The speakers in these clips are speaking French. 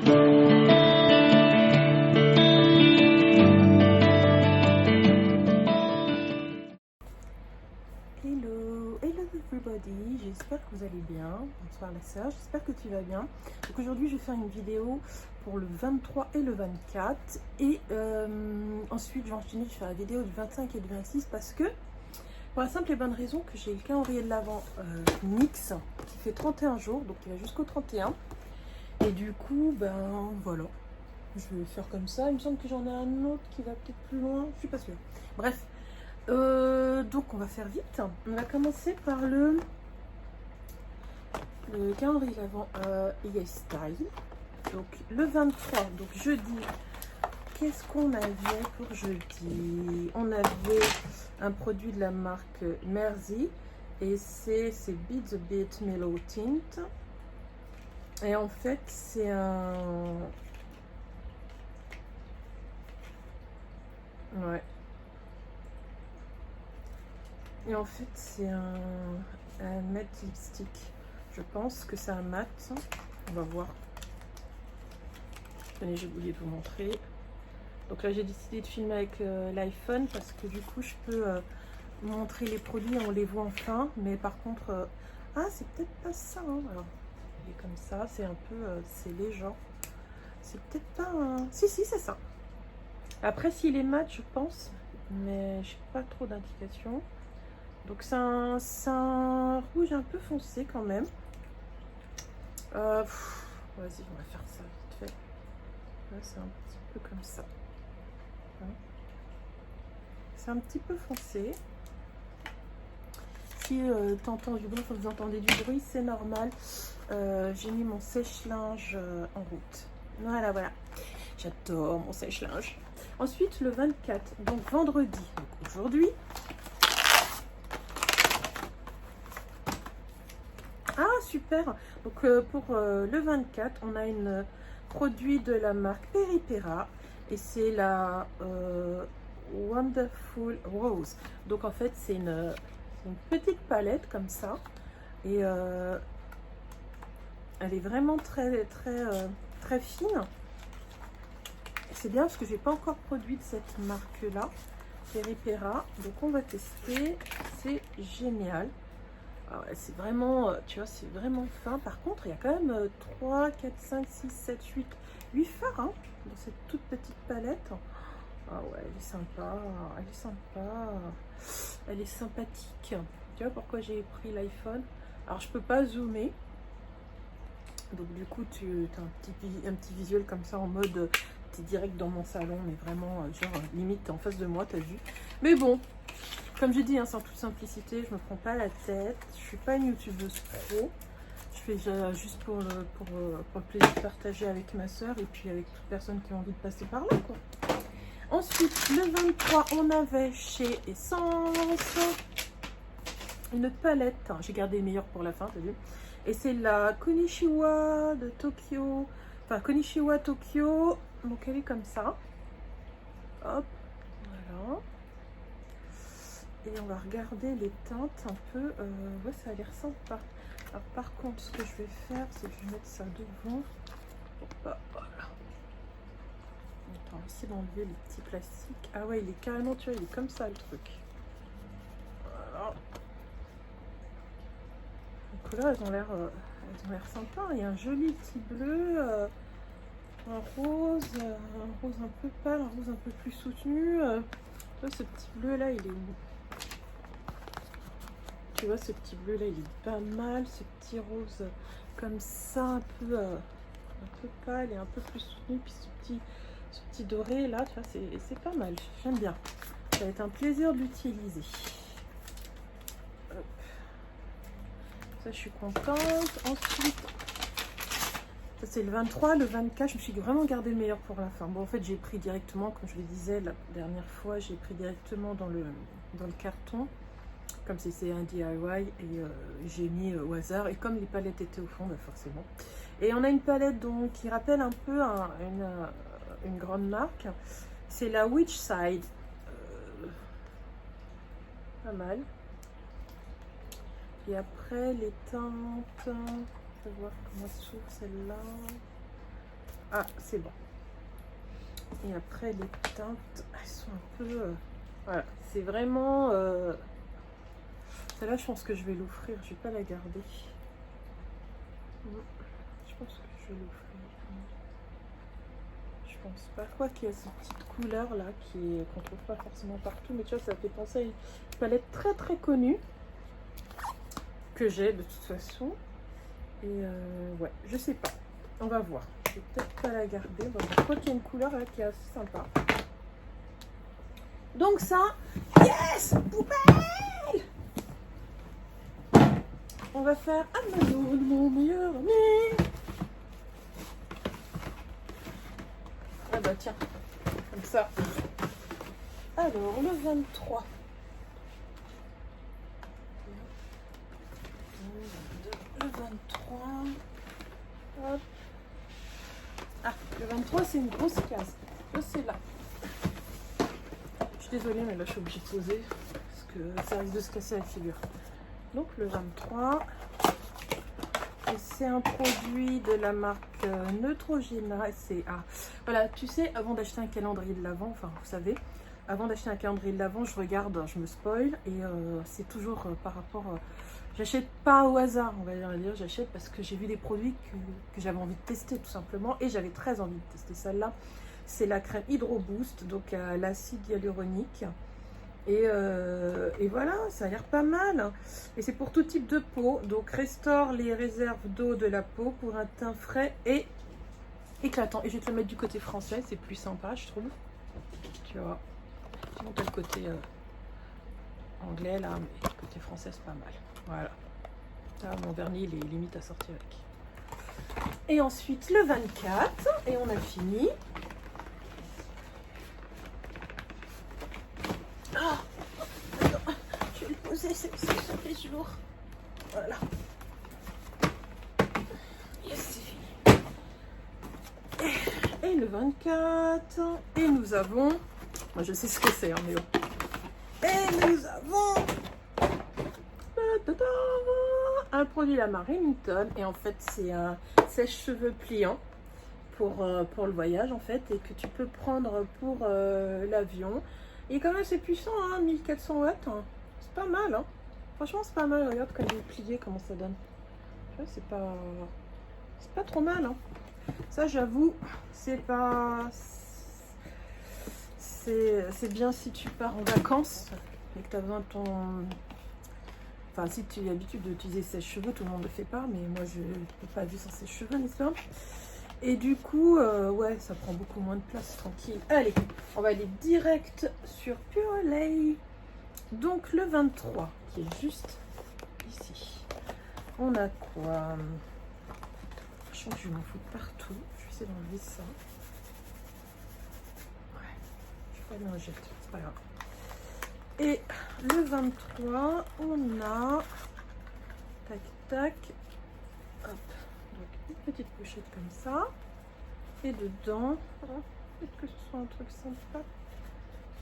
Hello, hello everybody, j'espère que vous allez bien. Bonsoir la sœur, j'espère que tu vas bien. Donc aujourd'hui je vais faire une vidéo pour le 23 et le 24 et ensuite je vais enchaîner, je vais faire la vidéo du 25 et du 26 parce que pour la simple et bonne raison que j'ai le calendrier de l'Avent NYX qui fait 31 jours, donc il va jusqu'au 31 et du coup ben voilà, je vais faire comme ça. Il me semble que j'en ai un autre qui va peut-être plus loin, je suis pas sûre. Bref. Donc on va faire vite. On va commencer par le calendrier d'Avent Yes Style. Donc le 23, donc jeudi. Qu'est-ce qu'on avait pour jeudi? On avait un produit de la marque Mersey et c'est Beat the Beat Mellow Tint. Et en fait c'est un... Ouais. Et en fait, c'est un matte lipstick. Je pense que c'est un mat. On va voir. Tenez, j'ai oublié de vous montrer. Donc là, j'ai décidé de filmer avec l'iPhone parce que du coup, je peux montrer les produits. On les voit enfin. Mais par contre... ah, c'est peut-être pas ça. Hein. Alors, il est comme ça. C'est un peu... c'est léger. C'est peut-être pas un... Si, si, c'est ça. Après, s'il est mat, je pense. Mais je n'ai pas trop d'indications. Donc c'est un rouge un peu foncé quand même. Vas-y, on va faire ça vite fait. Là, c'est un petit peu comme ça. C'est un petit peu foncé. Si t'entends du bruit, vous entendez du bruit, c'est normal. J'ai mis mon sèche-linge en route. Voilà, voilà. J'adore mon sèche-linge. Ensuite, le 24, donc vendredi. Donc aujourd'hui. Ah super. Donc pour le 24 on a un produit de la marque Peripera et c'est la Wonderful Rose. Donc en fait c'est une petite palette comme ça et elle est vraiment très très fine. C'est bien parce que j'ai pas encore produit de cette marque là, Peripera. Donc on va tester, c'est génial. Ah ouais, c'est vraiment, tu vois, c'est vraiment fin. Par contre, il y a quand même 3, 4, 5, 6, 7, 8 fards hein, dans cette toute petite palette. Ah ouais, elle est sympa, elle est sympa, elle est sympathique. Tu vois pourquoi j'ai pris l'iPhone? Alors, je peux pas zoomer. Donc, du coup, tu as un petit visuel comme ça en mode, tu es direct dans mon salon, mais vraiment, genre, limite, en face de moi, tu as vu. Mais bon. Comme je dis, hein, c'est en toute simplicité, je me prends pas la tête, je suis pas une youtubeuse pro, je fais juste pour le plaisir de partager avec ma soeur et puis avec toute personne qui a envie de passer par là, quoi. Ensuite, le 23, on avait chez Essence une palette, hein, j'ai gardé les meilleurs pour la fin, t'as vu, et c'est la Konishiwa de Tokyo, enfin Konishiwa Tokyo, donc elle est comme ça, hop, voilà. Et on va regarder les teintes un peu. Ouais, ça a l'air sympa. Alors, par contre, ce que je vais faire, c'est que je vais mettre ça devant. Hop, voilà. Attends, on va essayer d'enlever les petits plastiques. Ah ouais, il est carrément, tu vois, il est comme ça le truc. Voilà. Les couleurs, elles ont l'air sympas. Il y a un joli petit bleu, un rose un peu pâle, un rose un peu plus soutenu. Ce petit bleu là, il est où? Tu vois, ce petit bleu là, il est pas mal. Ce petit rose comme ça, un peu pâle et un peu plus soutenu. Puis ce petit doré là, tu vois, c'est pas mal. J'aime bien. Ça va être un plaisir d'utiliser. Ça, je suis contente. Ensuite, ça c'est le 23. Le 24, je me suis vraiment gardé le meilleur pour la fin. Bon, en fait, j'ai pris directement, comme je le disais la dernière fois, j'ai pris directement dans le carton. Comme si c'est un DIY et j'ai mis au hasard et comme les palettes étaient au fond, bah forcément. Et on a une palette donc qui rappelle un peu une grande marque, c'est la Witch Side, pas mal. Et après les teintes, on va voir comment s'ouvre celle-là. Ah, c'est bon. Et après, les teintes, elles sont un peu... voilà, c'est vraiment... Celle-là, je pense que je vais l'offrir. Je vais pas la garder. Je pense que je vais l'offrir. Je pense pas. Quoi qu'il y a cette petite couleur là qu'on trouve pas forcément partout. Mais tu vois, ça fait penser à une palette très très connue. Que j'ai de toute façon. Et ouais, je sais pas. On va voir. Je vais peut-être pas la garder. Bon, je crois qu'il y a une couleur là qui est assez sympa. Donc ça, yes, poubelle. On va faire Amazon, mon meilleur ami. Ah bah tiens, comme ça. Alors, le 23. Le 23. Hop. Ah, le 23, c'est une grosse case. Je sais là. Je suis désolée, mais là, je suis obligée de poser. Parce que ça risque de se casser la figure. Donc, le 23. Et c'est un produit de la marque Neutrogena. C'est voilà, tu sais, avant d'acheter un calendrier de l'Avent, enfin, vous savez, avant d'acheter un calendrier de l'Avent, je regarde, je me spoil. Et c'est toujours par rapport... j'achète pas au hasard, on va dire. J'achète parce que j'ai vu des produits que j'avais envie de tester, tout simplement. Et j'avais très envie de tester celle-là. C'est la crème Hydro Boost, donc à l'acide hyaluronique. Et voilà, ça a l'air pas mal. Et c'est pour tout type de peau. Donc restaure les réserves d'eau de la peau pour un teint frais et éclatant. Et je vais te le mettre du côté français, c'est plus sympa, je trouve. Tu vois, tu montes le côté anglais là, mais le côté français c'est pas mal. Voilà. Là, mon vernis il est limite à sortir avec. Et ensuite le 24, et on a fini. Ah, attends, je vais le poser, ça fait lourd. Voilà. Yes, c'est fini. Et le 24, et nous avons... Moi je sais ce que c'est, hein, mais bon. Et nous avons... un produit la marque Remington. Et en fait c'est un sèche-cheveux pliant pour le voyage en fait. Et que tu peux prendre pour l'avion. Et quand même c'est puissant, hein, 1400 watts. Hein. C'est pas mal, hein. Franchement c'est pas mal. Regarde quand il est plié comment ça donne. C'est pas trop mal, hein. Ça j'avoue, c'est pas... C'est bien si tu pars en vacances et que tu as besoin de ton... Enfin, si tu as l'habitude d'utiliser sèche-cheveux, tout le monde ne le fait pas, mais moi je ne peux pas vivre sans sèche-cheveux, n'est-ce pas? Et du coup, ouais, ça prend beaucoup moins de place, tranquille. Allez, on va aller direct sur Purolei. Donc le 23, qui est juste ici. On a quoi? Je pense que je m'en fous partout. Je vais essayer d'enlever ça. Ouais, je vais pas aller en jeter, c'est pas grave. Et le 23, on a... Tac, tac. Hop. Donc une petite pochette comme ça. Et dedans, peut-être que ce soit un truc sympa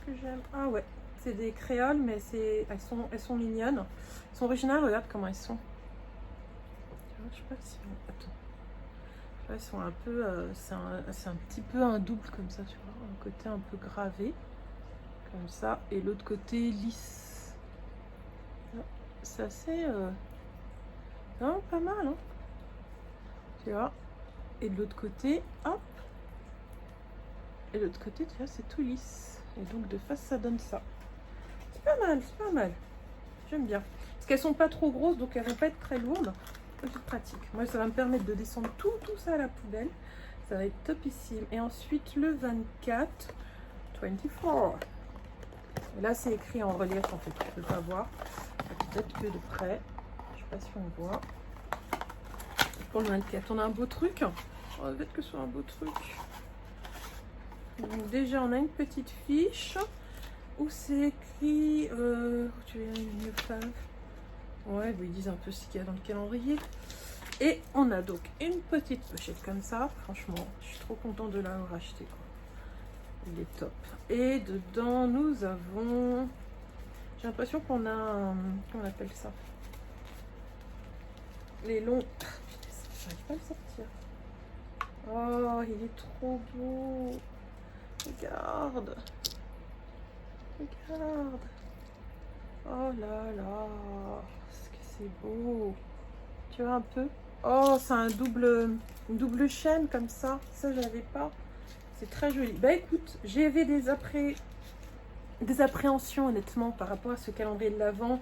que j'aime. Ah ouais, c'est des créoles, mais elles sont mignonnes. Elles sont originales, regarde comment elles sont. Je sais pas si... Attends. Elles sont un peu... c'est un petit peu un double comme ça, tu vois. Un côté un peu gravé. Comme ça. Et l'autre côté lisse. C'est assez... non, pas mal, hein. Tu vois. Et de l'autre côté, hop. Et de l'autre côté, tu vois, c'est tout lisse. Et donc de face, ça donne ça. C'est pas mal, c'est pas mal. J'aime bien. Parce qu'elles sont pas trop grosses, donc elles vont pas être très lourdes. C'est pratique. Moi, ça va me permettre de descendre tout ça à la poubelle. Ça va être topissime. Et ensuite, le 24, 24. Et là, c'est écrit en relief, en fait. Je peux pas voir. Peut-être que de près. Je sais pas si on voit. Pour le 24, on a un beau truc. On va mettre que ce soit un beau truc. Donc déjà, on a une petite fiche où c'est écrit... tu es une femme. Ouais, ils disent un peu ce qu'il y a dans le calendrier. Et on a donc une petite pochette comme ça. Franchement, je suis trop contente de l'avoir acheté, quoi. Il est top. Et dedans, nous avons... J'ai l'impression qu'on a un... Comment on appelle ça? Les longs... J'arrive pas à le sortir. Oh, il est trop beau. Regarde. Regarde. Oh là là. Est-ce que c'est beau. Tu vois un peu. Oh, c'est une double chaîne comme ça. Ça, j'avais pas. C'est très joli. Bah écoute, j'avais des appréhensions honnêtement par rapport à ce calendrier de l'Avent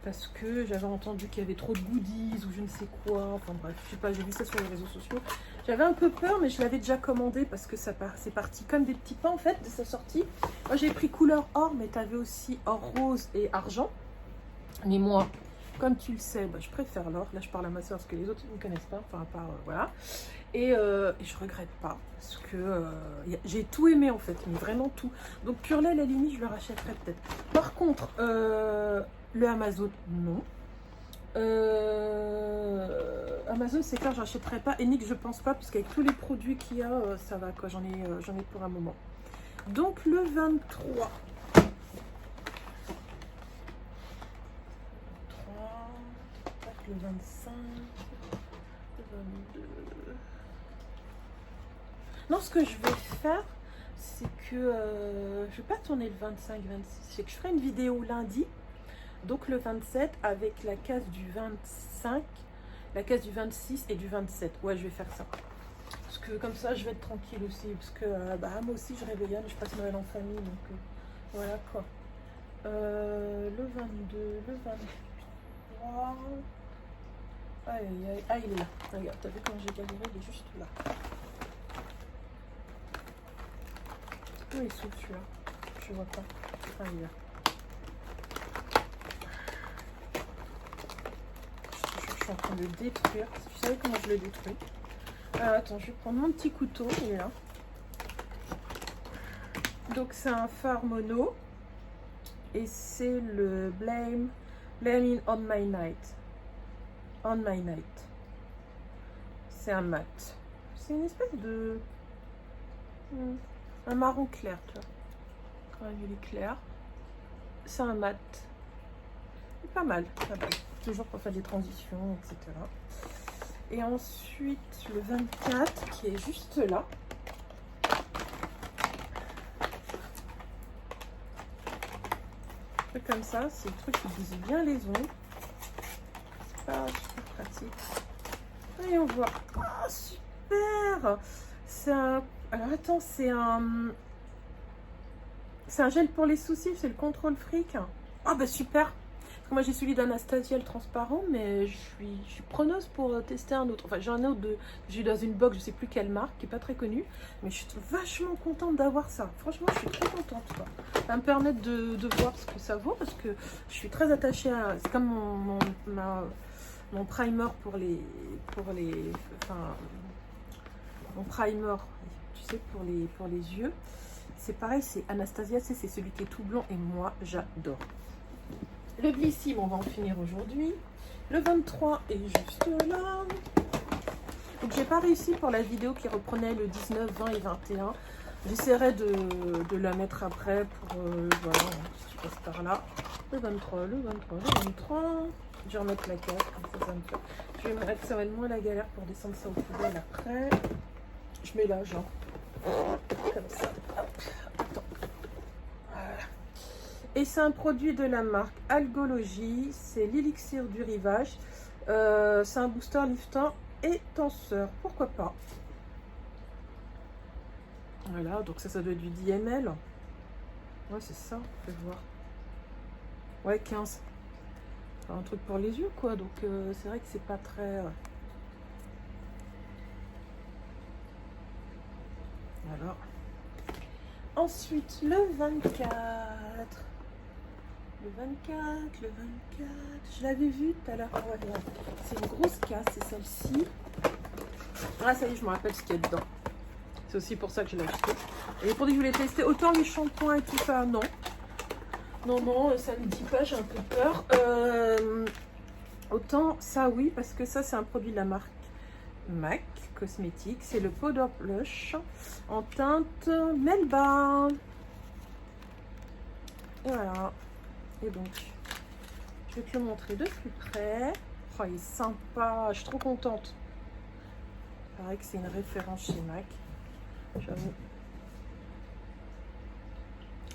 parce que j'avais entendu qu'il y avait trop de goodies ou je ne sais quoi. Enfin bref, je sais pas, j'ai vu ça sur les réseaux sociaux. J'avais un peu peur, mais je l'avais déjà commandé parce que c'est parti comme des petits pains en fait de sa sortie. Moi j'ai pris couleur or, mais tu avais aussi or rose et argent. Mais moi, comme tu le sais, bah, je préfère l'or. Là je parle à ma soeur parce que les autres ne me connaissent pas, enfin à part voilà. Et je regrette pas parce que j'ai tout aimé en fait, mais vraiment tout. Donc Purlait, à la limite, je le rachèterai peut-être. Par contre, le Amazon, non. Amazon, c'est clair, je n'achèterai pas. Enix, je pense pas, parce qu'avec tous les produits qu'il y a, ça va quoi. J'en ai pour un moment. Donc le 23. Le 25. Le 22. Non, ce que je vais faire, c'est que je vais pas tourner le 25-26, c'est que je ferai une vidéo lundi, donc le 27 avec la case du 25, la case du 26 et du 27. Ouais, je vais faire ça. Parce que comme ça, je vais être tranquille aussi, parce que bah, moi aussi, je réveillonne, je passe Noël en famille, donc voilà quoi. Le 22, le 23... Aïe, aïe, aïe, il est là. Regarde, t'as vu quand j'ai galéré, il est juste là. Où il s'ouvre celui-là? Je vois pas. Ah, il est là. Je suis en train de le détruire. Tu savais comment je le détruis? Alors, attends, je vais prendre mon petit couteau. Il est là. Donc, c'est un phare mono. Et c'est le Blaming on My Night. On My Night. C'est un mat. C'est une espèce de... un marron clair, tu vois. Quand même, il est clair. C'est un mat. Pas mal, pas mal. Toujours pour faire des transitions, etc. Et ensuite, le 24, qui est juste là. Un truc comme ça, c'est le truc qui vise bien les ongles. C'est pas super pratique. Et on voit. Oh, super! C'est un... Alors, attends, c'est un gel pour les soucis, c'est le contrôle fric. Ah, bah super! Moi j'ai celui d'Anastasia le transparent, mais je suis preneuse pour tester un autre. Enfin j'ai un autre que j'ai eu dans une box, je sais plus quelle marque, qui est pas très connue, mais je suis vachement contente d'avoir ça. Franchement je suis très contente quoi. Ça va me permettre de voir ce que ça vaut parce que je suis très attachée à. C'est comme mon primer pour les enfin mon primer, tu sais, pour les yeux. C'est pareil, c'est Anastasia, c'est celui qui est tout blanc et moi j'adore. Le Blissim, on va en finir aujourd'hui. Le 23 est juste là. Donc, j'ai pas réussi pour la vidéo qui reprenait le 19, 20 et 21. J'essaierai de la mettre après pour... voilà, si tu passes par là. Le 23, le 23, le 23. Je vais remettre la carte. Je vais mettre, ça va être moins la galère pour descendre ça au poubelle après. Je mets là, genre. Comme ça. Hop. Attends. Voilà. Et c'est un produit de la marque Algologie, c'est l'élixir du rivage. C'est un booster liftant et tenseur, pourquoi pas. Voilà, donc ça doit être du 10 ml. Ouais, c'est ça, on peut voir. Ouais, 15. Enfin, un truc pour les yeux, quoi. Donc c'est vrai que c'est pas très... Voilà. Ensuite, le 24. Le 24, le 24, je l'avais vu tout à l'heure. Ah ouais, c'est une grosse casse, c'est celle-ci. Ah, ça y est, je me rappelle ce qu'il y a dedans. C'est aussi pour ça que je l'ai acheté. Et les produits que je voulais tester, autant les shampoings et tout ça, non. Non, ça ne me dit pas, j'ai un peu peur. Autant ça, oui, parce que ça, c'est un produit de la marque MAC Cosmétiques. C'est le Powder Blush en teinte Melba. Voilà. Et donc, je vais te le montrer de plus près. Oh, il est sympa, je suis trop contente. paraît que c'est une référence chez MAC. J'avoue.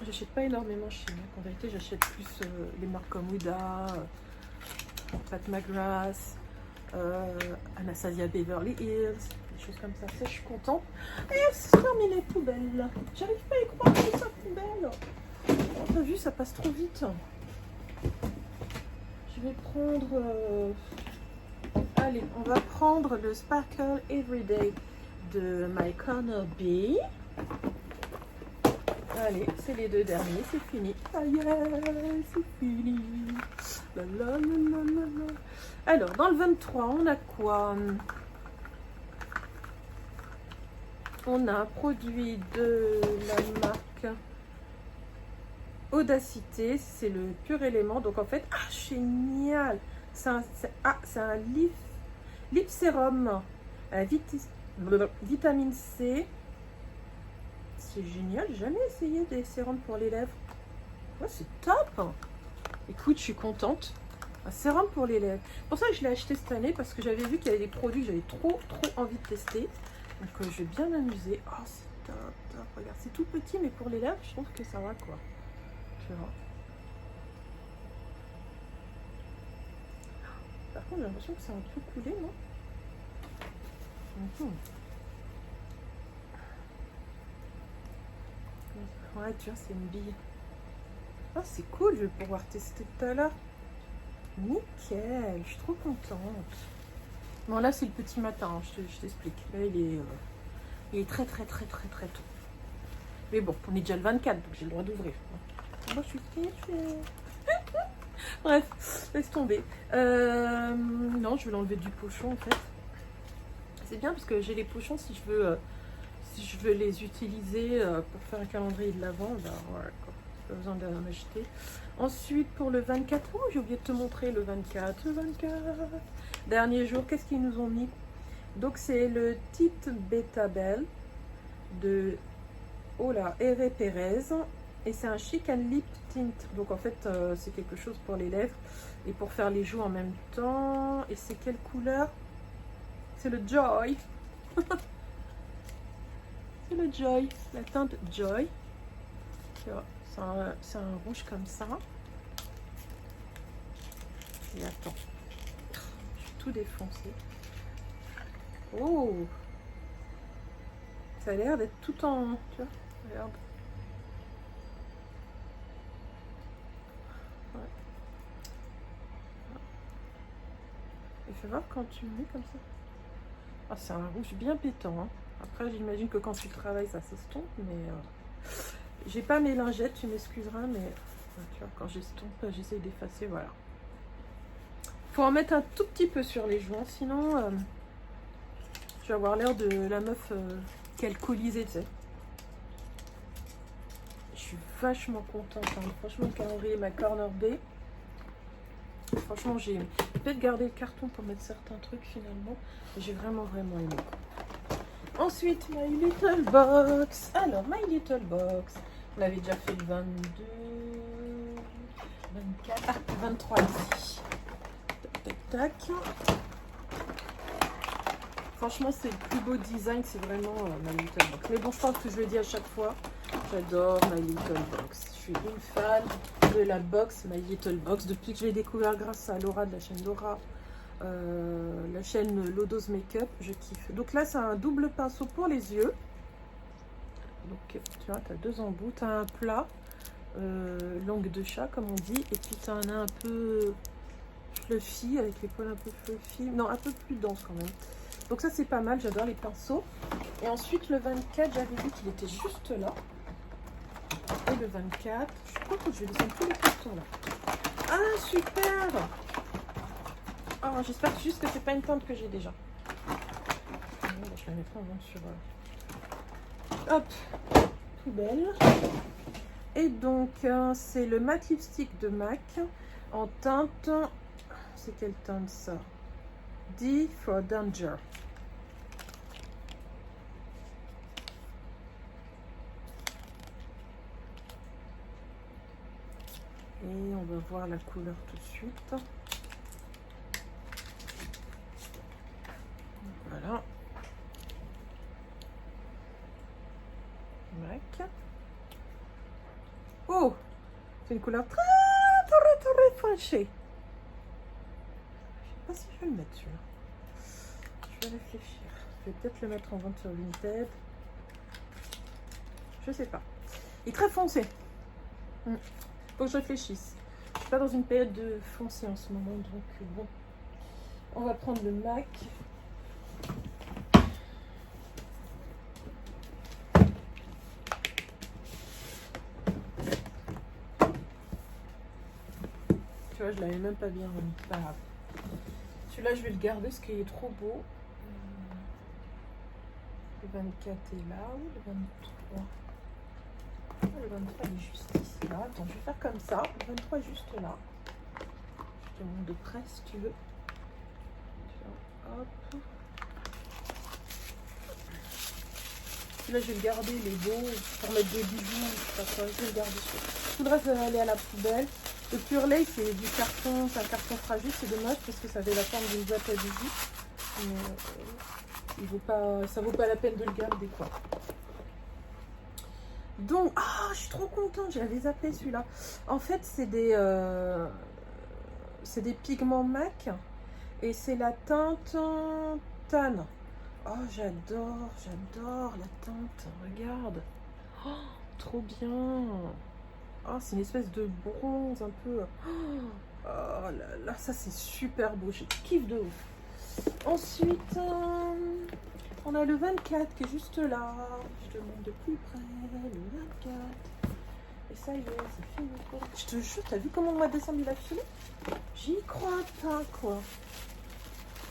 J'achète pas énormément chez MAC. En vérité, j'achète plus les marques comme Huda, Pat McGrath, Anastasia Beverly Hills, des choses comme ça. Ça, je suis contente. Et c'est terminé les poubelles. J'arrive pas à y croire que ça poubelle. Oh, t'as vu, ça passe trop vite. Je vais prendre... allez, on va prendre le Sparkle Everyday de My Corner B. Allez, c'est les deux derniers, c'est fini. Ah yeah, c'est fini. La, la, la, la, la. Alors, dans le 23, on a quoi? On a un produit de la marque Audacité, c'est le pur élément. Donc en fait, ah génial, c'est un lip sérum à vitamine C. C'est génial, j'ai jamais essayé des sérums pour les lèvres. Ouais, c'est top. Écoute, je suis contente. Un sérum pour les lèvres. Pour ça que je l'ai acheté cette année, parce que j'avais vu qu'il y avait des produits que j'avais trop envie de tester. Donc je vais bien m'amuser. Oh, c'est top, top. Regarde, c'est tout petit, mais pour les lèvres, je trouve que ça va quoi. Tu vois. Par contre, j'ai l'impression que c'est un peu coulé, non? Ouais, tu vois, c'est une bille. Ah, c'est cool, je vais pouvoir tester tout à l'heure. Nickel, je suis trop contente. Bon, là, c'est le petit matin, hein, je t'explique. Là, il est très tôt. Mais bon, on est déjà le 24, donc j'ai le droit d'ouvrir. Moi, je suis fichée. Bref, laisse tomber. Non, je vais l'enlever du pochon, en fait. C'est bien, parce que j'ai les pochons, si je veux les utiliser pour faire un calendrier de l'Avent, bah voilà, quoi. Pas besoin d'en acheter. Ensuite, pour le 24, oh, j'ai oublié de te montrer le 24. Le 24, dernier jour, qu'est-ce qu'ils nous ont mis? Donc, c'est le Tite Betabel de Herré Pérez. Et c'est un Chic and Lip Tint. Donc, en fait, c'est quelque chose pour les lèvres et pour faire les joues en même temps. Et c'est quelle couleur? C'est le Joy. C'est le Joy, la teinte Joy. C'est un rouge comme ça. Et attends, je suis tout défoncé. Oh, ça a l'air d'être tout en... Tu vois, regarde. Ouais. Et fais voir quand tu le mets comme ça. Ah, c'est un rouge bien pétant. Hein. Après, j'imagine que quand tu travailles, ça s'estompe, mais... j'ai pas mes lingettes, tu m'excuseras, mais tu vois, quand j'estompe, j'essaye d'effacer, voilà. Faut en mettre un tout petit peu sur les joues, sinon je vais avoir l'air de la meuf qui a alcoolisé, tu sais. Je suis vachement contente, hein. Franchement, le calendrier Ma Corner B. Franchement, j'ai peut-être gardé le carton pour mettre certains trucs finalement. J'ai vraiment aimé. Ensuite, My Little Box. Alors, My Little Box. On avait déjà fait le 22, 24, 23 ici. Tac, tac. Franchement, c'est le plus beau design, c'est vraiment My Little Box. Mais bon, je pense que je le dis à chaque fois, j'adore My Little Box. Je suis une fan de la box My Little Box depuis que je l'ai découvert grâce à Laura de la chaîne Laura, la chaîne Lodo's Makeup, je kiffe. Donc là, c'est un double pinceau pour les yeux. Donc tu vois, tu as deux embouts, tu as un plat, langue de chat comme on dit, et puis tu as un peu fluffy, avec les poils un peu fluffy, non, un peu plus dense quand même. Donc ça c'est pas mal, j'adore les pinceaux. Et ensuite le 24, j'avais vu qu'il était juste là. Et le 24, je crois que je vais descendre tous les cartons là. Ah super. Oh, j'espère juste que c'est pas une teinte que j'ai déjà. Bon, je la mettrai en vente sur... Hop, poubelle. Et donc c'est le matte lipstick de MAC en teinte... C'est quelle teinte ça? D for Danger. Et on va voir la couleur tout de suite. Voilà. MAC. Oh, c'est une couleur très foncée. Je sais pas si je vais le mettre celui-là. Je vais réfléchir. Je vais peut-être le mettre en vente sur Vinted. Je sais pas. Il est très foncé. Faut que je réfléchisse. Je suis pas dans une période de foncé en ce moment, donc bon. On va prendre le MAC. Tu vois, je l'avais même pas bien remis. Pas grave. Celui-là, je vais le garder parce qu'il est trop beau. Le 24 est là. Ou le 23? Ah, le 23 il est juste ici. Là. Attends, je vais faire comme ça. Le 23 est juste là. Je te montre de près si tu veux. Hop. Là, je vais le garder. Il est beau. Pour mettre des bijoux. Je sais pas quoi. Je vais le garder. Tout le reste va aller à la poubelle. Le Pure Lay, c'est du carton. C'est un carton fragile. C'est dommage parce que ça avait la forme d'une boîte à bijoux. Mais ça vaut pas la peine de le garder, quoi. Donc, je suis trop contente, j'avais zappé celui-là. En fait, c'est des pigments MAC et c'est la teinte Tan. Oh, j'adore la teinte, regarde. Oh, trop bien. Oh, c'est une espèce de bronze un peu. Oh là là, ça c'est super beau, je kiffe de ouf. Ensuite, on a le 24 qui est juste là. Je te montre de plus près. Le 24. Et ça y est, c'est fini. Je te jure, t'as vu comment on m'a descendu la file? J'y crois pas, quoi.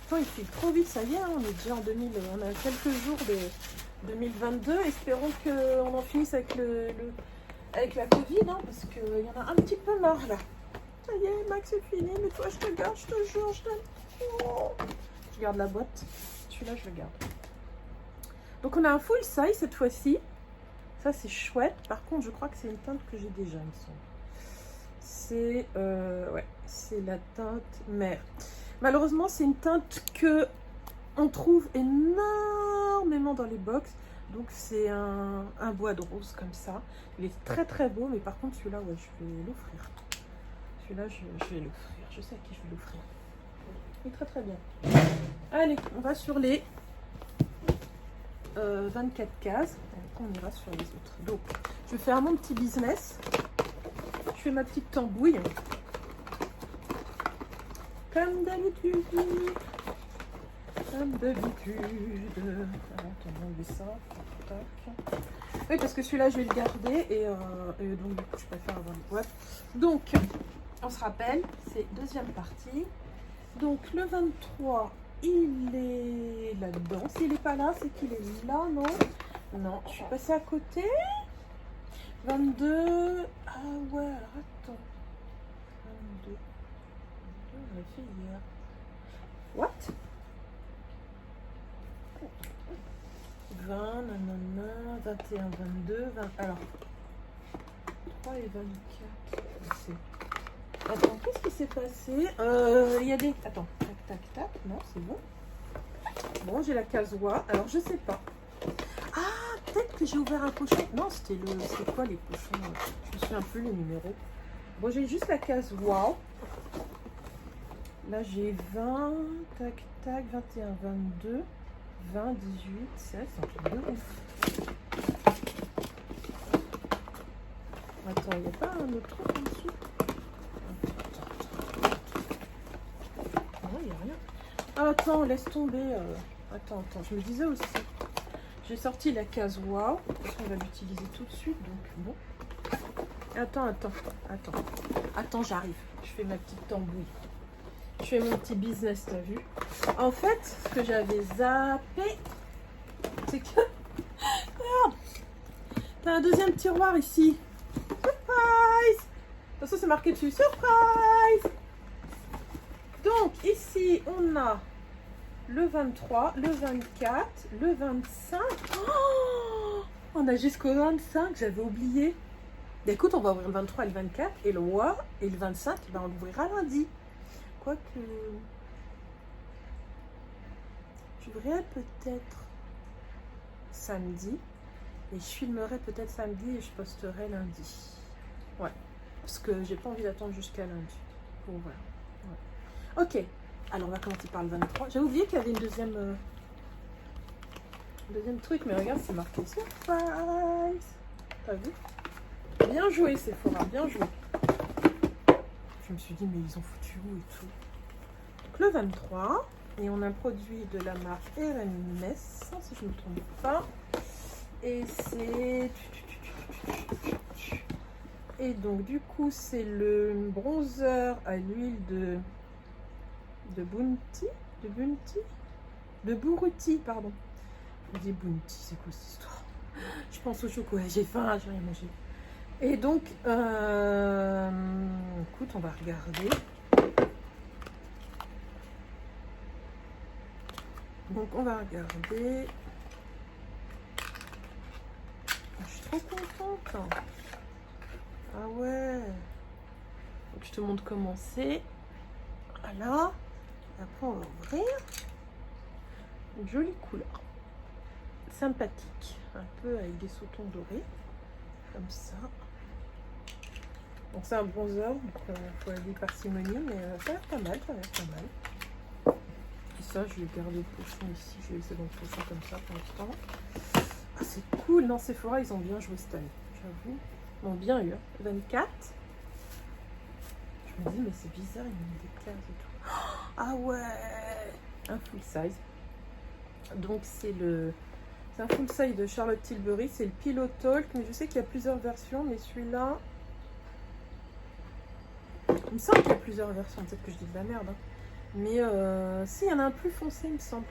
Attends, il file trop vite, ça y est. On est déjà en 2000. On a quelques jours de 2022. Espérons qu'on en finisse avec, avec la Covid, hein, parce qu'il y en a un petit peu marre, là. Ça y est, Max, c'est fini. Mais toi, je te garde, je te jure, je t'aime. Oh. Je garde la boîte. Celui-là, je le garde. Donc on a un full size cette fois-ci. Ça c'est chouette. Par contre je crois que c'est une teinte que j'ai déjà, il me semble. C'est ouais, c'est la teinte mer. Malheureusement c'est une teinte que on trouve énormément dans les box. Donc c'est un bois de rose comme ça. Il est très beau, mais par contre celui-là, ouais, je vais l'offrir. Celui-là, je vais l'offrir. Je sais à qui je vais l'offrir. Il est très bien. Allez, on va sur les 24 cases. On ira sur les autres. Donc, je vais faire mon petit business. Je fais ma petite tambouille. Comme d'habitude. Comme d'habitude. Alors, on va enlever ça. Tac. Oui, parce que celui-là, je vais le garder. Et donc, du coup, je préfère avoir une boîte. Donc, on se rappelle, c'est deuxième partie. Donc, le 23, il est là-dedans. S'il n'est pas là, c'est qu'il est là, non? Non, je suis passée à côté. 22. Ah ouais, alors attends. 22. On l'a fait hier. What? 20, nanana, 21, 22, 20. Alors, 3 et 24. Attends, qu'est-ce qui s'est passé? Il y a des... Attends, tac. Non, c'est bon. Bon, j'ai la case WA. Alors, je sais pas. Ah, peut-être que j'ai ouvert un cochon. Non, c'était quoi les cochons? Je me souviens plus les numéros. Bon, j'ai juste la case WOW. Là, j'ai 20, tac, 21, 22, 20, 18, 16, un truc de ouf. Attends, il n'y a pas un autre truc en dessous? Non, il n'y a rien. Ah, attends, laisse tomber. Attends, je me disais aussi. J'ai sorti la case WOW. On va l'utiliser tout de suite, donc bon. Attends, j'arrive. Je fais ma petite tambouille. Je fais mon petit business, t'as vu? En fait, ce que j'avais zappé, c'est que... Regarde, t'as un deuxième tiroir ici. Surprise! Attention, c'est marqué dessus. Surprise! Donc, ici, on a le 23, le 24, le 25. Oh, on a jusqu'au 25, j'avais oublié. Bah, écoute, on va ouvrir le 23 et le 24. Et le WA et le 25, ben, on l'ouvrira lundi. Quoique... j'ouvrirai peut-être samedi. Et je filmerai peut-être samedi et je posterai lundi. Ouais. Parce que j'ai pas envie d'attendre jusqu'à lundi. Bon, voilà. Ouais. Ok. Alors, on va commencer par le 23. J'ai oublié qu'il y avait une deuxième truc, mais regarde, c'est marqué surprise. T'as vu? Bien joué, Sephora, bien joué. Je me suis dit, mais ils ont foutu où et tout. Donc, le 23. Et on a un produit de la marque Hermès, si je ne me trompe pas. Et c'est... Et donc, du coup, c'est le bronzer à l'huile de Bounty. De Bourouti, pardon. Je dis Bounty, c'est quoi cette histoire? Je pense au chocolat, j'ai faim, j'ai rien mangé. Et donc, écoute, on va regarder. Donc, on va regarder. Je suis trop contente. Ah ouais. Donc, je te montre comment c'est. Voilà. Après, on va ouvrir. Une jolie couleur. Sympathique. Un peu avec des sautons dorés. Comme ça. Donc, c'est un bronzer. Donc, il faut aller parcimonie. Mais ça a l'air pas mal. Ça a l'air pas mal. Et ça, je vais garder le pochon ici. Je vais laisser dans le pochon comme ça pour l'instant. Ah, c'est cool. Non, Sephora, ils ont bien joué cette année. J'avoue. Ils ont bien eu. 24. Je me dis, mais c'est bizarre, ils ont mis des cases et tout. Ah ouais, un full size. Donc c'est un full size de Charlotte Tilbury. C'est le Pillow Talk, mais je sais qu'il y a plusieurs versions. Mais celui-là, il me semble qu'il y a plusieurs versions. Peut-être que je dis de la merde. Hein. Mais si, il y en a un plus foncé, il me semble.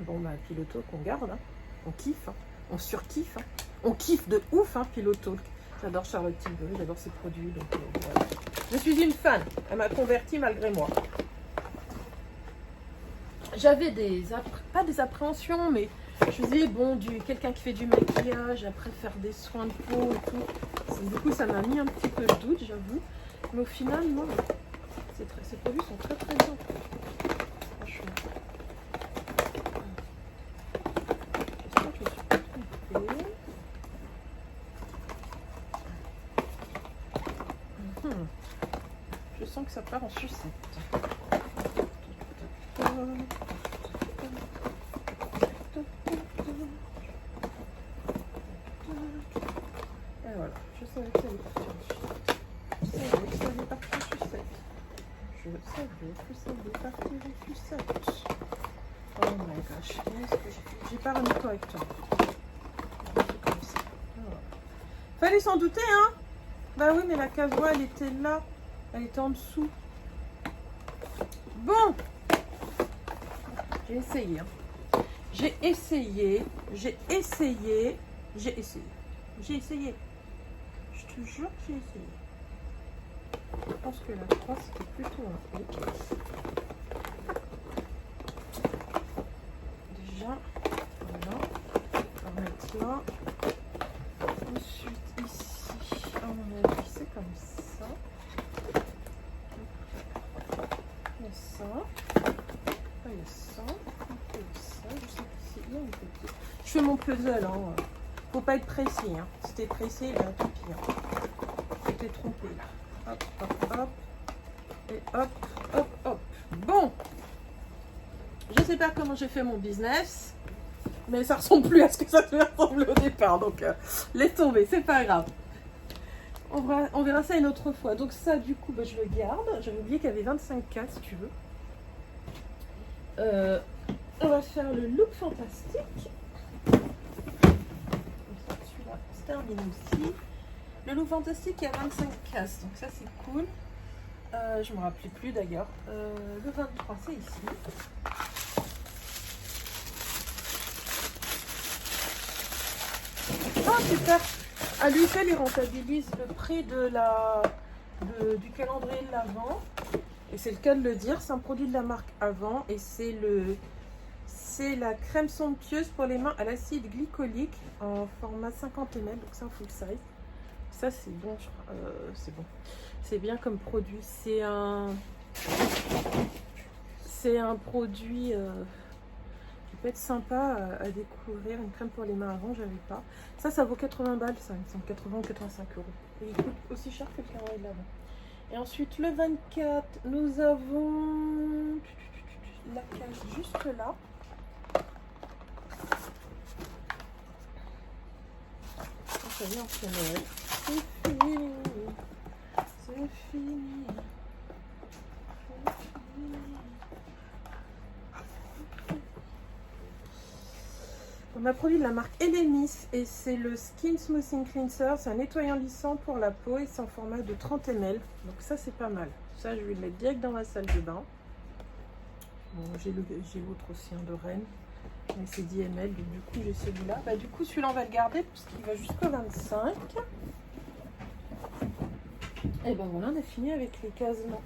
Bon, bah, Pillow Talk, on garde. Hein. On kiffe. Hein. On surkiffe. Hein. On kiffe de ouf, hein, Pillow Talk. J'adore Charlotte Tilbury, j'adore ses produits. Donc, voilà. Je suis une fan. Elle m'a convertie malgré moi. J'avais pas des appréhensions, mais je me disais, bon, quelqu'un qui fait du maquillage, après faire des soins de peau et tout. Du coup, ça m'a mis un petit peu de doute, j'avoue. Mais au final, non. Ces produits sont très très bien. Franchement. J'espère que je suis pas trompée. Je sens que ça part en sucette. Et voilà, je savais que ça allait partir en sucette. Je savais que ça allait partir en sucette. Oh my gosh, j'ai pas remis correctement. Comme ça. Voilà. Fallait s'en douter, hein? Bah oui, mais la cavoie, elle était là. Elle était en dessous. Bon. J'ai essayé. Hein. J'ai essayé. Je te jure que j'ai essayé. Je pense que la 3, c'était plutôt un truc. Déjà, voilà. On va mettre là. Ensuite, ici, à mon avis, c'est comme ça. Il y a ça. Il y a ça. Il y a ça. Je sais que c'est bien. Je fais mon puzzle. Hein. Faut pas être pressé. Hein. Si t'es pressé, ben tant pis. Hein. Tu t'es trompé là. Hop, hop, hop. Et hop, hop, hop. Bon. Je sais pas comment j'ai fait mon business. Mais ça ressemble plus à ce que ça devait ressembler au départ. Donc, laisse tomber. C'est pas grave. On verra ça une autre fois. Donc ça, du coup, bah, je le garde. J'avais oublié qu'il y avait 25 cas, si tu veux. On va faire le look fantastique. Celui-là, se termine aussi. Le look fantastique, il y a 25 cases. Donc ça, c'est cool. Je me rappelais plus d'ailleurs. Le 23, c'est ici. Ah, super! À lui seul, il rentabilise le prix du calendrier de l'Avent. Et c'est le cas de le dire, c'est un produit de la marque Avant. Et c'est la crème somptueuse pour les mains à l'acide glycolique en format 50 ml. Donc c'est un full size. Ça, c'est bon, c'est bon. C'est bien comme produit. C'est un produit peut être sympa à découvrir. Une crème pour les mains avant, j'avais pas. Ça vaut 80 balles, ça, il me semble 80 ou 85 euros. Et il coûte aussi cher que le carré de l'avant. Et ensuite, le 24, nous avons la case juste là. Ça y est, on fait Noël. C'est fini. C'est fini. On a produit de la marque Elemis et c'est le Skin Smoothing Cleanser. C'est un nettoyant lissant pour la peau et c'est en format de 30 ml. Donc ça c'est pas mal. Ça je vais le mettre direct dans ma salle de bain. Bon, j'ai l'autre aussi de Rennes. Mais c'est 10 ml, donc du coup j'ai celui-là. Bah, du coup celui-là on va le garder puisqu'il va jusqu'au 25. Et ben voilà, on a fini avec les casements.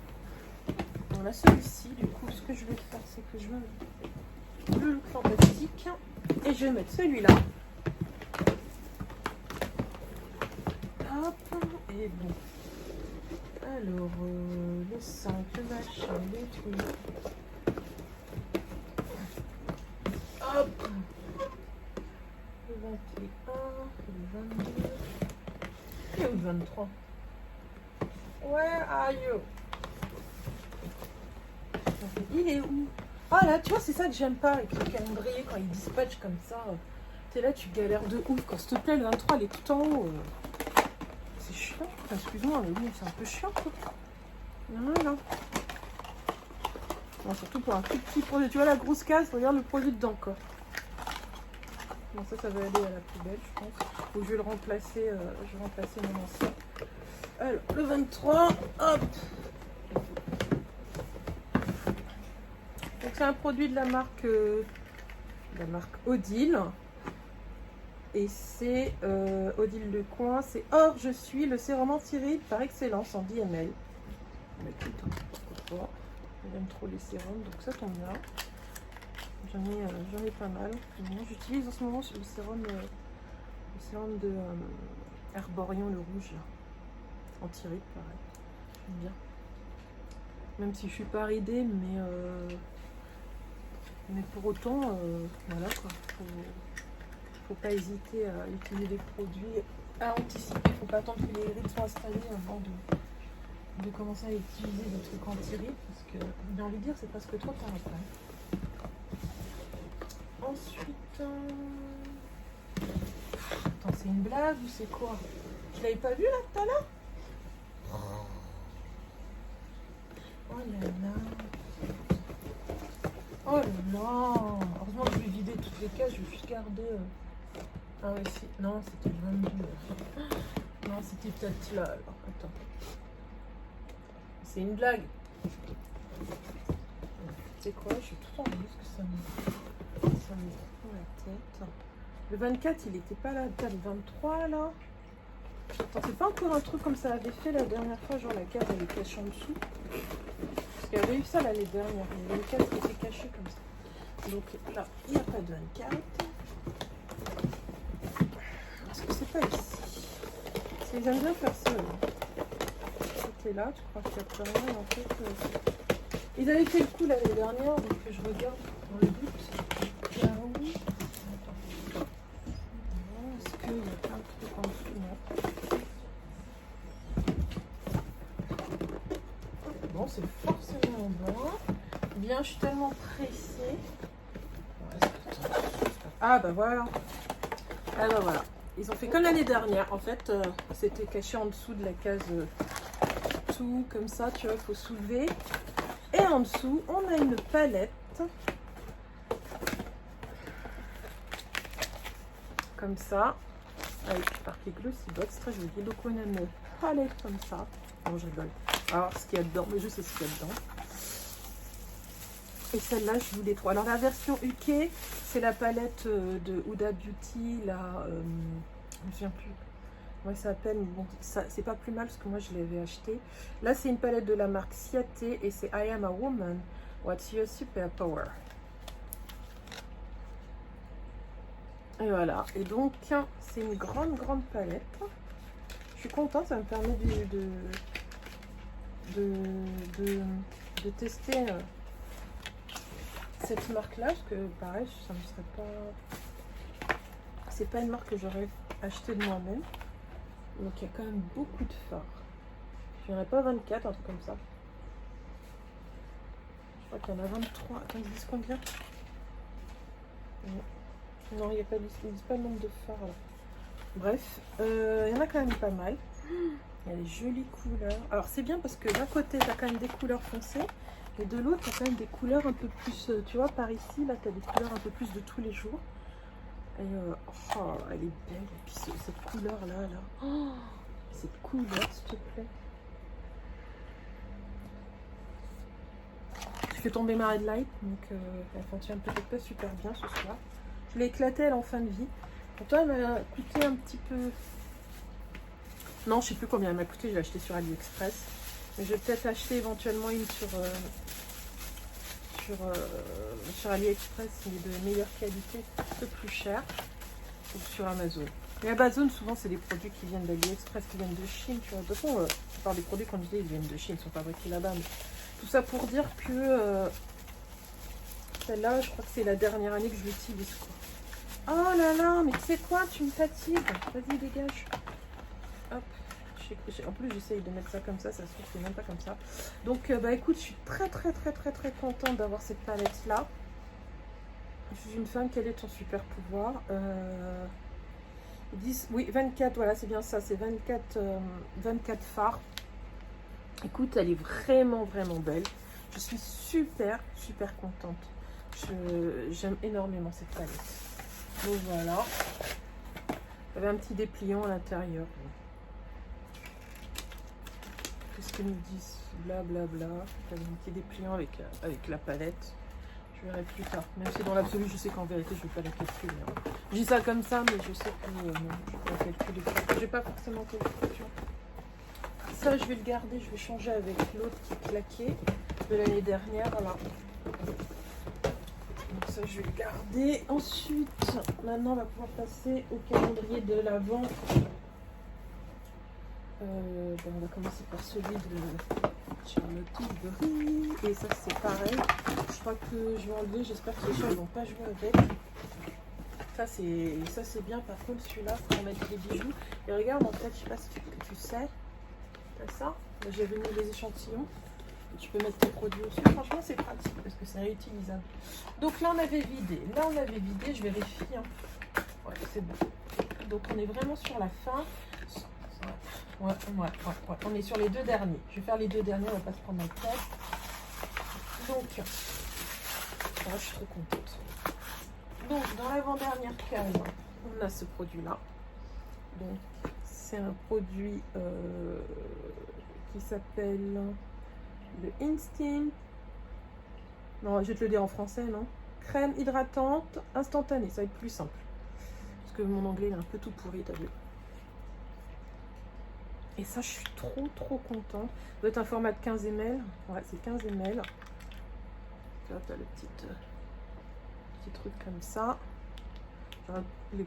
On a celui-ci, du coup ce que je vais faire c'est que je vais le look fantastique et je vais mettre celui-là. Hop, et bon. Alors, le 5, le machin, les trucs. Hop. Le 21, le 22. Et le 23. Where are you? Il est où? Ah là, tu vois, c'est ça que j'aime pas avec le calendrier quand ils dispatchent comme ça. T'es là, tu galères de ouf. Quand s'il te plaît, le 23, elle est tout en haut. C'est chiant. Enfin, excuse-moi, mais bon, c'est un peu chiant, quoi. Voilà. Bon, surtout pour un tout petit produit. Tu vois la grosse case, regarde le produit dedans, quoi. Bon, ça va aller à la poubelle, je pense. Ou je vais le remplacer, je vais remplacer mon ancien. Alors, le 23, hop. Donc, c'est un produit de la marque Odile. Et c'est Odile Lecoin. C'est Or Je Suis, le sérum anti-rides par excellence en 10 ml. Mais écoute, pourquoi pas. J'aime trop les sérums, donc ça tombe bien. J'en ai pas mal. J'utilise en ce moment le sérum de Herborian, le rouge, anti-rides, pareil. J'aime bien. Même si je suis pas ridée, mais pour autant, voilà quoi. Faut pas hésiter à utiliser des produits à anticiper. Faut pas attendre que les rides soient installées avant de commencer à utiliser des trucs anti-rides, parce que j'ai envie de dire c'est presque trop tard après. Ensuite, attends, c'est une blague ou c'est quoi? Tu l'avais pas vu là tout à l'heure? Oh là là. Oh là là. Heureusement que je vais vider toutes les cases, je vais juste garder. Ah oui, non, c'était le 22. Non, c'était peut-être là alors. Attends. C'est une blague. C'est quoi? Je suis tout en rouge que ça me prend la tête. Le 24, il était pas là. T'as le 23 là. Attends, c'est pas encore un truc comme ça avait fait la dernière fois, genre la case elle est cachée en dessous. Parce qu'il y avait eu ça l'année dernière. Il y avait une case qui était cachée comme ça. Donc là, il n'y a pas de 24. Parce que c'est pas ici. Ils aiment bien faire ça. C'était là, tu crois qu'il y a plus rien. En fait, ils avaient fait le coup l'année dernière, donc je regarde dans le but. Là où? Attends. Est-ce qu'il y a plein de trucs en dessous? Non. Bon, c'est forcément bon. Bien, je suis tellement pressée. Ah bah voilà. Ah bah voilà. Ils ont fait comme l'année dernière. En fait, c'était caché en dessous de la case tout comme ça. Tu vois, il faut soulever. Et en dessous, on a une palette. Comme ça. Avec marqué Glossy Box. Très joli. Donc on a une palette comme ça. Non, je rigole. Alors, ce qu'il y a dedans. Mais je sais ce qu'il y a dedans. Et celle-là, je vous les trouve. Alors, la version UK, c'est la palette de Huda Beauty. Là, je ne me souviens plus. Comment ça s'appelle? Bon, c'est pas plus mal parce que moi, je l'avais acheté. Là, c'est une palette de la marque Ciaté et c'est I Am a Woman. What's your superpower? Et voilà. Et donc, c'est une grande palette. Je suis contente. Ça me permet de tester... cette marque-là, parce que pareil, ça ne serait pas... C'est pas une marque que j'aurais acheté de moi-même. Donc il y a quand même beaucoup de fards. Je n'en ai pas 24, un truc comme ça. Je crois qu'il y en a 23. Attends, ils disent combien? Non, il n'y a pas, ils disent pas le nombre de fards là. Bref, il y en a quand même pas mal. Il y a des jolies couleurs. Alors c'est bien parce que d'un côté, tu as quand même des couleurs foncées. Et de l'autre, tu as quand même des couleurs un peu plus... tu vois, par ici, là, tu as des couleurs un peu plus de tous les jours. Et oh, elle est belle. Et puis cette couleur-là, là. Oh, cette couleur, s'il te plaît. Je fais tomber ma red light, donc elle fonctionne peut-être pas super bien ce soir. Je l'ai éclatée, elle, en fin de vie. Pourtant, elle m'a coûté un petit peu... Non, je sais plus combien elle m'a coûté. Je l'ai acheté sur AliExpress. Mais je vais peut-être acheter éventuellement une sur AliExpress, qui est de meilleure qualité, un peu plus cher, ou sur Amazon. Mais Amazon, souvent, c'est des produits qui viennent d'AliExpress, qui viennent de Chine, tu vois. De toute façon, la plupart des produits qu'on utilise, ils viennent de Chine, ils sont fabriqués là-bas. Mais tout ça pour dire que celle-là, je crois que c'est la dernière année que je l'utilise, quoi. Oh là là, mais tu sais quoi, tu me fatigues. Vas-y, dégage. Hop. En plus, j'essaye de mettre ça comme ça se trouve, c'est même pas comme ça. Donc, bah écoute, je suis très contente d'avoir cette palette-là. Je suis une femme, quel est ton super pouvoir? Ils disent, oui, 24, voilà, c'est bien ça, c'est 24 fards. Écoute, elle est vraiment belle. Je suis super contente. J'aime énormément cette palette. Donc voilà. Il y avait un petit dépliant à l'intérieur. Qu'est-ce qu'ils nous disent? Blablabla. Il y avait un petit dépliant avec la palette. Je verrai plus tard. Même si dans l'absolu, je sais qu'en vérité, je ne vais pas la calculer. Hein. Je dis ça comme ça, mais je sais que non, je vais la calculer. Je n'ai pas forcément calculé. Ça, je vais le garder. Je vais changer avec l'autre qui est claqué de l'année dernière. Voilà. Donc ça, je vais le garder. Ensuite, maintenant, on va pouvoir passer au calendrier de l'Avent. On va commencer par celui de Charlotte Tilbury. Et ça, c'est pareil. Je crois que je vais enlever. J'espère que les gens ne vont pas jouer avec. Ça, c'est bien. Par contre, celui-là, pour mettre des bijoux. Et regarde, en fait, je sais pas si tu sais. T'as ça. J'ai venu les échantillons. Et tu peux mettre tes produits aussi. Franchement, c'est pratique parce que c'est réutilisable. Donc là, on avait vidé. Je vérifie. Hein. Ouais, c'est bon. Donc, on est vraiment sur la fin. Ouais. On est sur les deux derniers. Je vais faire les deux derniers, on va pas se prendre la tête. Donc, je suis trop contente. Donc, dans l'avant-dernière case, on a ce produit-là. Donc, c'est un produit qui s'appelle le Instinct. Non, je vais te le dire en français, non? Crème hydratante instantanée, ça va être plus simple. Parce que mon anglais il est un peu tout pourri, t'as vu? Et ça, je suis trop contente. Ça doit être un format de 15 ml. Ouais, c'est 15 ml. Là, tu as le petit truc comme ça. Les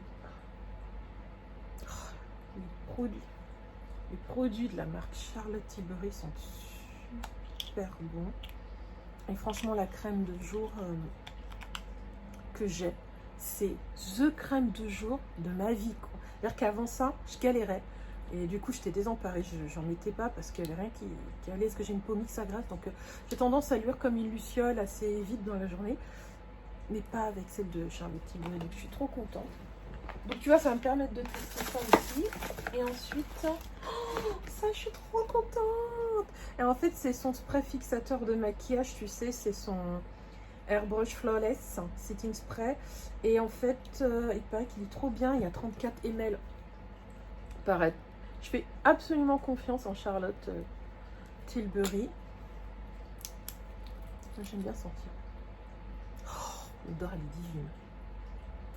produits de la marque Charlotte Tilbury sont super bons. Et franchement, la crème de jour que j'ai, c'est the crème de jour de ma vie. C'est-à-dire qu'avant ça, je galérais. Et du coup, j'étais désemparée. J'en mettais pas parce qu'il n'y avait rien qui allait. Parce que j'ai une peau mixte à grasse. Donc, j'ai tendance à luire comme une luciole assez vite dans la journée. Mais pas avec celle de Charlotte Tilbury. Donc, je suis trop contente. Donc, tu vois, ça va me permettre de tester ça aussi. Et ensuite, oh, ça, je suis trop contente. Et en fait, c'est son spray fixateur de maquillage. Tu sais, c'est son Airbrush Flawless Setting Spray. Et en fait, il paraît qu'il est trop bien. Il y a 34 ml. Pareil. Je fais absolument confiance en Charlotte Tilbury. J'aime bien sentir. Oh, l'odeur, elle est divine.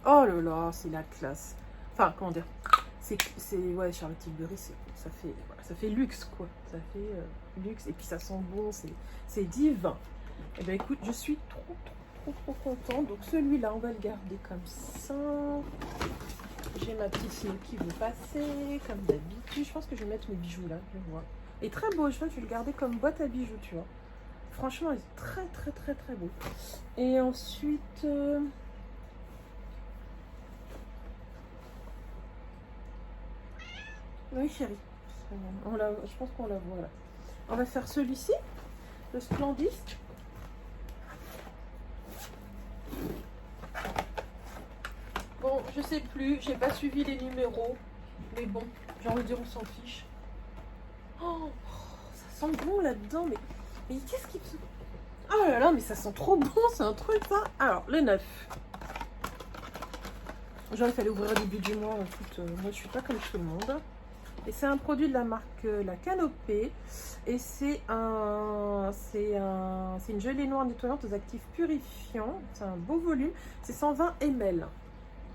Oh là là, c'est la classe. Enfin, comment dire, ouais, Charlotte Tilbury, ça fait luxe, quoi. Ça fait luxe, et puis ça sent bon, c'est divin. Et ben écoute, je suis trop contente. Donc celui-là, on va le garder comme ça. J'ai ma petite snow qui veut passer, comme d'habitude. Je pense que je vais mettre mes bijoux là, je vois. Et très beau, je vais le garder comme boîte à bijoux, tu vois. franchement, il est très très très très beau. Et ensuite... Oui, chérie. Je pense qu'on la voit là. On va faire celui-ci, le Splendid. Bon, je sais plus, j'ai pas suivi les numéros. Mais bon, j'ai envie de dire, on s'en fiche. Oh, ça sent bon là-dedans, mais qu'est-ce qui... Oh là là, mais ça sent trop bon, c'est un truc ça. Alors, le 9. J'aurais fallu ouvrir au début du mois. Écoute, moi je suis pas comme tout le monde. Et c'est un produit de la marque La Canopée. Et c'est une gelée noire nettoyante aux actifs purifiants. C'est un beau volume. C'est 120 ml.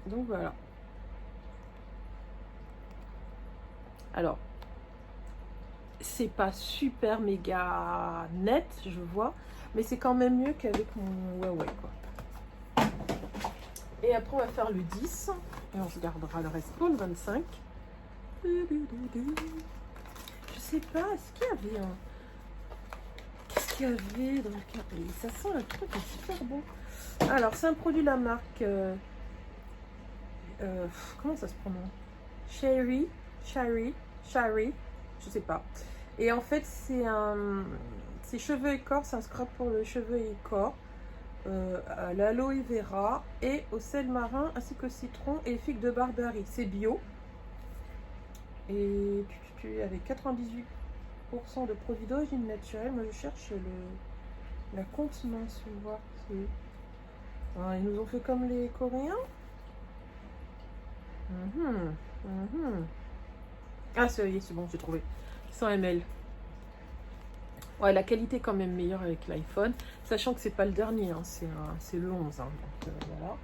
Donc voilà. Alors, c'est pas super méga net, je vois. Mais c'est quand même mieux qu'avec mon Huawei, quoi. Et après, on va faire le 10. Et on se gardera le reste pour le 25. Je sais pas, est-ce qu'il y avait un... Qu'est-ce qu'il y avait dans le carré? Ça sent un truc super bon. Alors, c'est un produit de la marque... comment ça se prononce? Cherry, je sais pas. Et en fait, c'est cheveux et corps, c'est un scrub pour le cheveux et corps. À l'aloe vera et au sel marin ainsi qu'au citron et figues de Barbarie. C'est bio. Et avec 98% de produits d'origine naturelle. Moi je cherche la contenance, je vais voir. Ah, ils nous ont fait comme les Coréens. Ah ça y est, c'est bon, j'ai trouvé. 100 ml. Ouais, la qualité est quand même meilleure avec l'iPhone, sachant que c'est pas le dernier, hein, c'est le 11. Hein, donc voilà.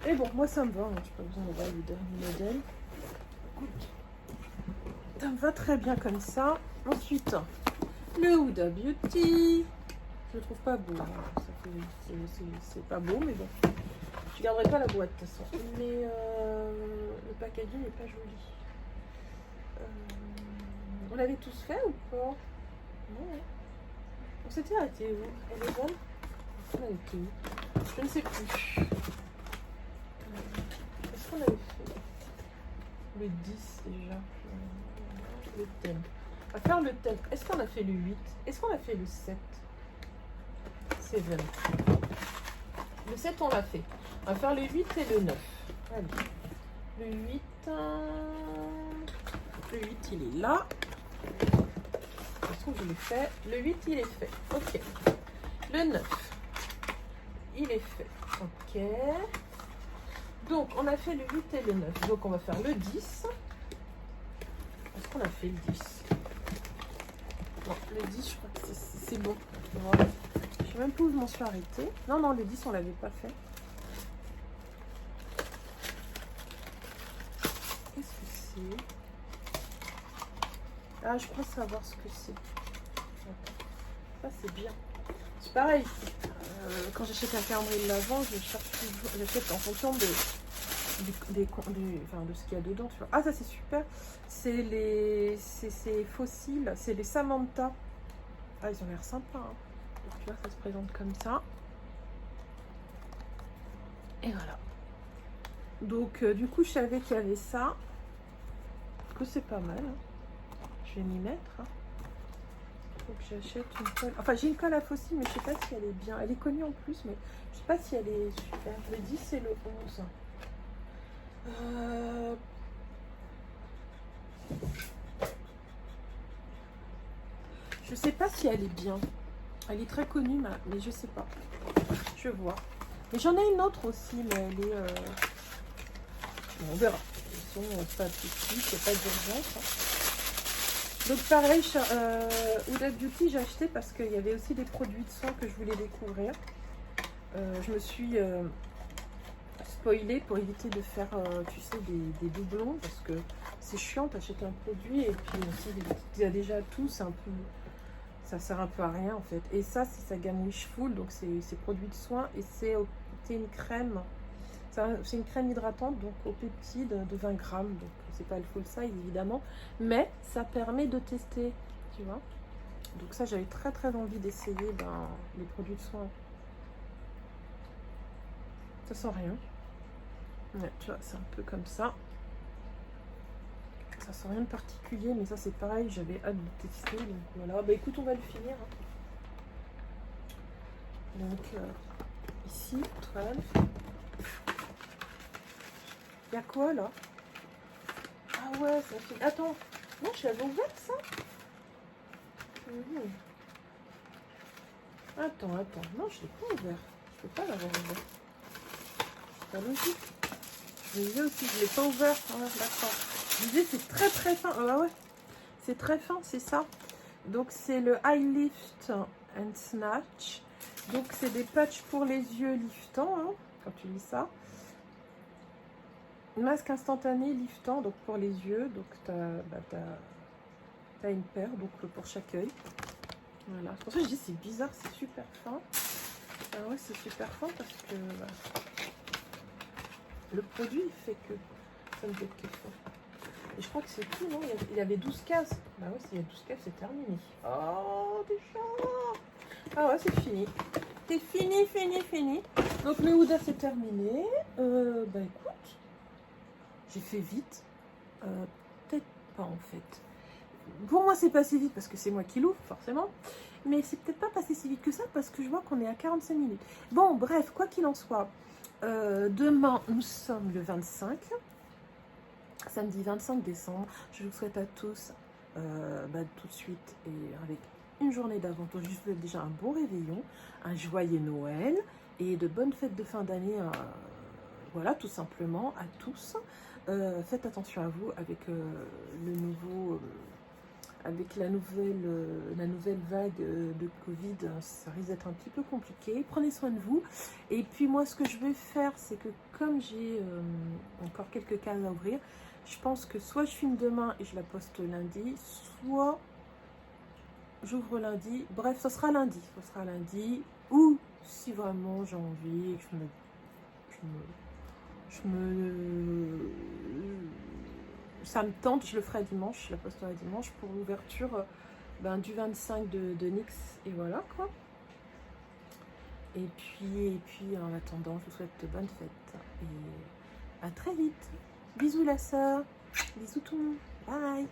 Et bon, moi ça me va, hein, j'ai pas besoin d'avoir le dernier modèle. Ça me va très bien comme ça. Ensuite, le Huda Beauty. Je le trouve pas beau. Hein. C'est pas beau, mais bon. Je garderai pas la boîte de toute façon. Mais le packaging n'est pas joli. On l'avait tous fait ou pas? Non. On s'était arrêté où? Elle est bonne? On avait été où? Je ne sais plus. Est-ce qu'on avait fait le 10 déjà? Le thème. On va faire le thème. Est-ce qu'on a fait le 8? Est-ce qu'on a fait le 7? 7. Le 7, on l'a fait. On va faire le 8 et le 9. Allez. Le 8, il est là. Je trouve que je l'ai fait. Le 8, il est fait. Ok. Le 9, il est fait. Ok. Donc, on a fait le 8 et le 9. Donc, on va faire le 10. Est-ce qu'on a fait le 10? Non, le 10, je crois que c'est bon. Voilà. Je sais même pas où je m'en suis arrêtée. Non, non, le 10, on l'avait pas fait. Qu'est-ce que c'est? Ah, je crois savoir ce que c'est. Ça, c'est bien. C'est pareil. Quand j'achète un calendrier de l'Avent, je cherche toujours, j'achète en fonction de ce qu'il y a dedans. Tu vois. Ah, ça, c'est super. C'est fossiles. C'est les Samantha. Ah, ils ont l'air sympas. Hein. Donc, tu vois, ça se présente comme ça. Et voilà. Donc, du coup, je savais qu'il y avait ça. Que c'est pas mal. Hein. Je vais m'y mettre. Hein. Faut que j'achète une colle. Enfin, j'ai une colle à fossiles, mais je sais pas si elle est bien. Elle est connue en plus, mais je sais pas si elle est super. Le 10 et le 11. Je sais pas si elle est bien. Elle est très connue, mais je sais pas. Je vois. Mais j'en ai une autre aussi, mais elle est... Bon, on verra. Ils sont pas petits, il n'y a pas d'urgence. Hein. Donc pareil, Huda Beauty, j'ai acheté parce qu'il y avait aussi des produits de soins que je voulais découvrir. Je me suis spoilée pour éviter de faire, tu sais, des doublons parce que c'est chiant, t'achètes un produit et puis aussi il y a déjà tout, c'est un peu, ça sert un peu à rien en fait. Et ça, c'est sa gamme Wishful, donc c'est produits de soins et c'est une crème. C'est une crème hydratante, donc au peptide de 20 grammes, donc c'est pas le full size évidemment, mais ça permet de tester, tu vois. Donc ça, j'avais très très envie d'essayer les produits de soin. Ça sent rien. Ouais, tu vois, c'est un peu comme ça. Ça sent rien de particulier, mais ça c'est pareil, j'avais hâte de tester. Donc voilà, bah écoute, on va le finir. Hein. Donc ici, 12. Il y a quoi là? Ah ouais, ça fait... Attends, non, je l'avais ouvert ça. Attends, non, je l'ai pas ouvert. Je peux pas l'avoir ouvert. C'est pas logique. Je me disais aussi, je l'ai pas ouvert. Ah, d'accord. Je disais, c'est très très fin. Ah ouais, c'est très fin, c'est ça. Donc c'est le Eye Lift and Snatch. Donc c'est des patchs pour les yeux liftants, hein, quand tu lis ça. Masque instantané liftant, donc pour les yeux. Donc tu as une paire donc pour chaque œil. Voilà. C'est pour ça que je dis c'est bizarre, c'est super fin. Ah ouais, c'est super fin parce que le produit il fait que ça me fait question. Et je crois que c'est tout, non? Il y avait 12 cases. Bah ouais, s'il y a 12 cases, c'est terminé. Oh, déjà. Ah ouais, c'est fini. C'est fini. Donc le Huda, c'est terminé. Bah écoute, j'ai fait vite. Peut-être pas en fait. Pour moi, c'est passé vite parce que c'est moi qui l'ouvre, forcément. Mais c'est peut-être pas passé si vite que ça parce que je vois qu'on est à 45 minutes. Bon, bref, quoi qu'il en soit, demain, nous sommes le 25. Samedi 25 décembre. Je vous souhaite à tous, tout de suite et avec une journée d'avance, je vous souhaite déjà un bon réveillon, un joyeux Noël et de bonnes fêtes de fin d'année. Voilà, tout simplement à tous. Faites attention à vous avec le nouveau, avec la nouvelle vague de Covid. Ça risque d'être un petit peu compliqué. Prenez soin de vous. Et puis moi, ce que je vais faire, c'est que comme j'ai encore quelques cases à ouvrir, je pense que soit je filme demain et je la poste lundi, soit j'ouvre lundi. Bref, ça sera lundi. Ça sera lundi. Ou si vraiment j'ai envie, que ça me tente, je le ferai dimanche. Je la posterai dimanche pour l'ouverture du 25 de NYX. Et voilà quoi. Et puis en attendant, je vous souhaite de bonnes fêtes. Et à très vite. Bisous la sœur. Bisous tout le monde. Bye.